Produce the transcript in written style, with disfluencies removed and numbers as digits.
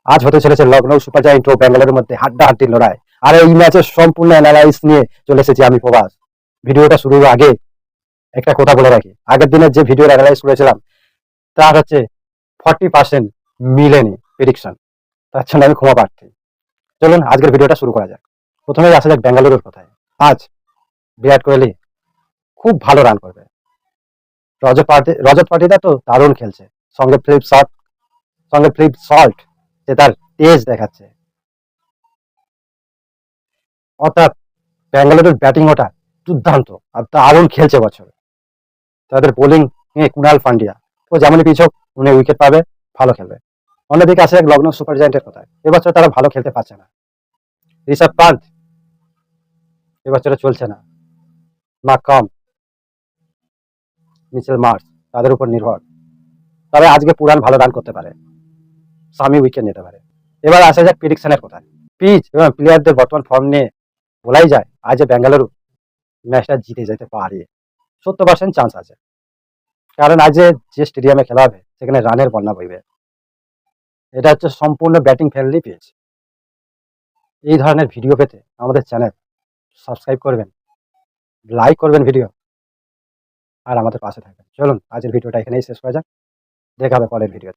আজ হতে চলেছে লখনৌ সুপার জায়ান্ট ও ব্যাঙ্গালোরের মধ্যে হাড্ডাহাড্ডি লড়াই। আর এই ম্যাচের সম্পূর্ণ অ্যানালাইজ নিয়ে চলে এসেছি আমি প্রভাস। ভিডিওটা শুরুর আগে একটা কথা বলে রাখি, আগের দিনের যে ভিডিও অ্যানালাইজ করেছিলাম তার হচ্ছে 40% মিলেনি প্রেডিকশন, তার জন্য আমি ক্ষমা প্রার্থী। চলুন আজকের ভিডিওটা শুরু করা যাক। প্রথমেই আসা যাক ব্যাঙ্গালোরের কথায়। আজ বিরাট কোহলি খুব ভালো রান করবে। রজত পাটিদার তো দারুণ খেলছে, সঙ্গে ফ্লিপ সল্ট যে তার তেজ দেখাচ্ছে। অর্থাৎ ব্যাঙ্গালোরের ব্যাটিং ওটা দুর্দান্ত আর দারুণ খেলছে বছর। তাদের বোলিং নিয়ে কুণাল পান্ডিয়া ও যেমনই পিছক উনি উইকেট পাবে, ভালো খেলবে। অন্যদিকে আসে এক লখনৌ সুপার জায়ান্টের কথা। এবছর তারা ভালো খেলতে পারছে না। ঋষভ পান্থ এবছরে চলছে না, কম মিচেল মার্স তাদের উপর নির্ভর। তবে আজকে পুরান ভালো রান করতে পারে, সামি উইকেট নিতে পারে। এবার আসা যাক প্রেডিকশনের কথা। পিচ এবং প্লেয়ারদের বর্তমান ফর্ম নিয়ে বলাই যায় আজ ব্যাঙ্গালুরু ম্যাচটা জিতে যেতে পারে। 70% চান্স আছে, কারণ আজ যে স্টেডিয়ামে খেলা হবে সেখানে রানের বন্যা বইবে। এটা হচ্ছে সম্পূর্ণ ব্যাটিং ফ্রেন্ডলি পিচ। এই ধরনের ভিডিও পেতে আমাদের চ্যানেল সাবস্ক্রাইব করবেন, লাইক করবেন ভিডিও, আর আমাদের পাশে থাকবেন। চলুন আজকের ভিডিওটা এখানেই শেষ করা যাক। দেখা হবে পরের ভিডিও।